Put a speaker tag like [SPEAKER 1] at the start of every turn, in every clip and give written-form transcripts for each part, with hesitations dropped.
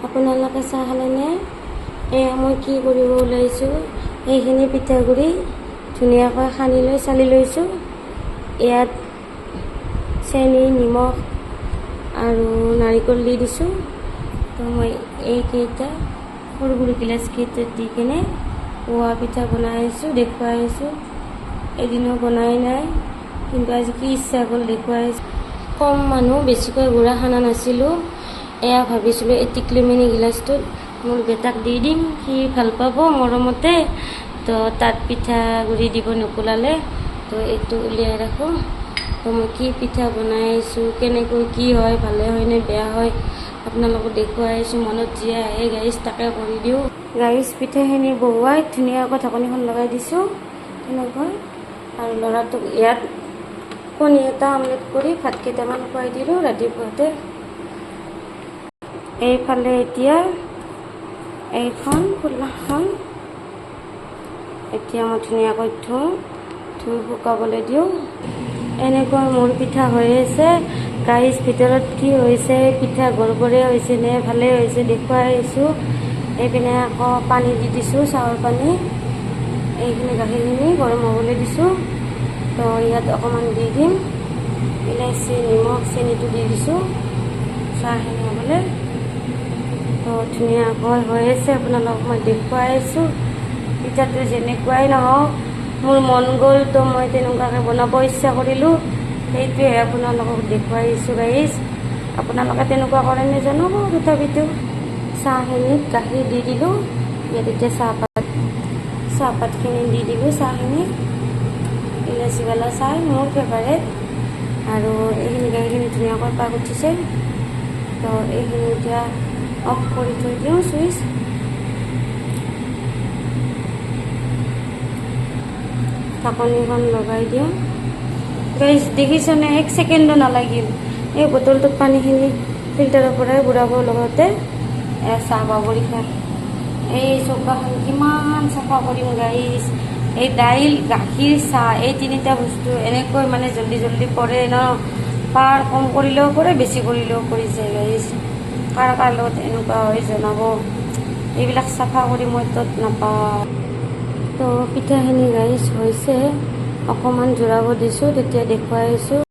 [SPEAKER 1] আপোনালোকে চাহ খালেনে? এয়া মই কি কৰিব ওলাইছোঁ, এইখিনি পিঠাগুড়ি ধুনীয়াকৈ সানি লৈ চালি লৈছোঁ। ইয়াত চেনি, নিমখ আৰু নাৰিকল দি দিছোঁ। তো মই এইকেইটা সৰু সৰু গিলাচকেইটাত দি কিনে পোৱা পিঠা বনাই আছোঁ, দেখুৱাই আছোঁ। এদিনো বনাই নাই, কিন্তু আজি কি ইচ্ছা গ'ল দেখুৱাই আছোঁ। কম মানুহ, বেছিকৈ গুড়া সানা নাছিলোঁ। এয়া ভাবিছিলোঁ এই টিকলি মিনি গিলাচটোত মোৰ বেটাক দি দিম, সি ভাল পাব মৰমতে। তো তাত পিঠাগুড়ি দিব নোকোলালে, তো এইটো উলিয়াই ৰাখোঁ। তো মই কি পিঠা বনাই আছোঁ, কেনেকৈ কি হয়, ভালে হয় নে বেয়া হয় আপোনালোকক দেখুৱাই আছোঁ। মনত যি আহে গাইজ তাকে কৰি দিওঁ। গাইজ পিঠাখিনি বহুৱাই ধুনীয়াকৈ ঢাকনিখন লগাই দিছোঁ তেনেকৈ। আৰু ল'ৰাটোক ইয়াত কণী এটা আমলেট কৰি ভাত কেইটামান খুৱাই দিলোঁ ৰাতিপুৱাতে। এইফালে এতিয়া এইখন ফুলাখন এতিয়া মই ধুনীয়াকৈ ধুই শুকাবলৈ দিওঁ। এনেকৈ মোৰ পিঠা হৈ আছে গাইজ। ভিতৰত কি হৈছে, পিঠা গৰগৰে হৈছে নে ভালেই হৈছে দেখুৱাই আহিছোঁ। এইপিনে আকৌ পানী দি দিছোঁ, চাউল পানী। এইখিনি গাখীৰখিনি গৰম হ'বলৈ দিছোঁ। তো ইয়াত অকণমান দি দিম ইলাচি, নিমখ, চেনিটো দি দিছোঁ চাহখিনি হ'বলৈ। তো ধুনীয়াকৈ হৈ আছে, আপোনালোকক মই দেখুৱাই আছোঁ। পিঠাটো যেনেকুৱাই নহওক, মোৰ মন গ'ল তো মই তেনেকুৱাকৈ বনাব ইচ্ছা কৰিলোঁ। সেইটোৱে আপোনালোকক দেখুৱাই আছোঁ গাইজ। আপোনালোকে তেনেকুৱা কৰেনে জনাব। তথাপিতো চাহখিনিত গাখীৰ দি দিলোঁ। ইয়াত এতিয়া চাহপাতখিনি দি দিলোঁ। চাহখিনি ইলাচিৱালা চাহ মোৰ ফেভাৰেট। আৰু এইখিনি গাখীৰখিনি ধুনীয়াকৈ পাক উঠিছে। তো এইখিনি এতিয়া অফ কৰি থৈ দিওঁ চুইচ। ঢাকনিখন লগাই দিওঁ গাইজ। দেখিছেনে, এক ছেকেণ্ডো নালাগিল। এই বটলটোত পানীখিনি ফিল্টাৰৰ পৰাই বুঢ়াব লগতে চাহ বাগৰি খাই। এই চৌকাখন কিমান চাফা কৰিম গাইজ। এই দাইল, গাখীৰ, চাহ এই তিনিটা বস্তু এনেকৈ মানে জল্দি জল্দি পৰে ন। পাৰ কম কৰিলেও পৰে, বেছি কৰিলেও পৰি যায় গাইজ। কাৰ কাৰ লগত এনেকুৱা হয় জনাব। এইবিলাক চাফা কৰি মই তত নাপাওঁ। তো পিঠাখিনি গাইজ হৈছে, অকণমান জোৰাব দিছোঁ, তেতিয়া দেখুৱাই আছোঁ।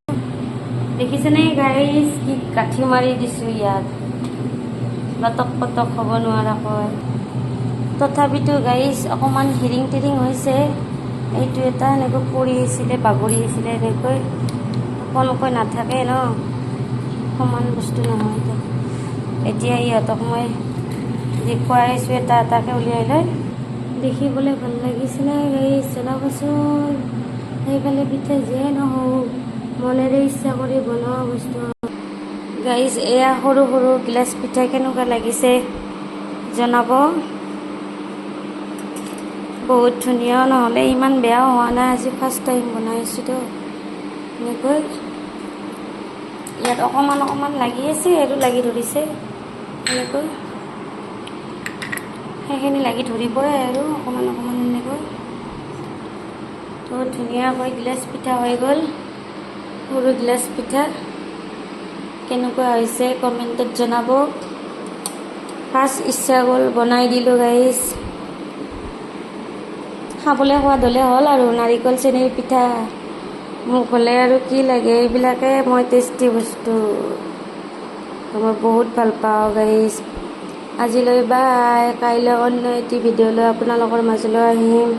[SPEAKER 1] দেখিছেনে গাইজ, কি গাঁঠি মাৰি দিছোঁ ইয়াত, লটক পটক হ'ব নোৱাৰাকৈ। তথাপিতো গাইজ অকণমান হিৰিং টিৰিং হৈছে। এইটো এটা এনেকৈ পৰি আছিলে, বাগৰি আছিলে এনেকৈ। সকলোকৈ নাথাকে ন, সমান বস্তু নহয়। এতিয়া ইহঁতক মই দেখুৱাই আছোঁ, এটা এটাকৈ উলিয়াই লৈ। দেখিবলৈ ভাল লাগিছেনে গাইজ জনাবচোন। সেইফালে পিঠা যিয়ে নহওক, মনেৰে ইচ্ছা কৰি বনোৱা বস্তু গাইজ। এয়া সৰু সৰু গিলাচ পিঠা কেনেকুৱা লাগিছে জনাব। বহুত ধুনীয়া, নহ'লে ইমান বেয়াও হোৱা নাই। আজি ফাৰ্ষ্ট টাইম বনাইছোঁ তো এনেকৈ। ইয়াত অকণমান অকণমান লাগি আছে আৰু লাগি ধৰিছে এনেকৈ। সেইখিনি লাগি ধৰিবই আৰু অকণমান অকণমান এনেকৈ। তো ধুনীয়াকৈ গিলাচ পিঠা হৈ গ'ল, সৰু গিলাচ পিঠা। কেনেকুৱা হৈছে কমেণ্টত জনাব। ফাৰ্ষ্ট ইচ্ছা গ'ল বনাই দিলোঁ গাইজ। খাবলৈ সোৱাদ হ'লে হ'ল আৰু। নাৰিকল চেনিৰ পিঠা মোক হ'লে আৰু কি লাগে। এইবিলাকে মই টেষ্টি বস্তু মই বহুত ভাল পাওঁ গাইজ। আজিলৈ বাই। কাইলৈ অন্য এটি ভিডিঅ' লৈ আপোনালোকৰ মাজলৈ আহিম।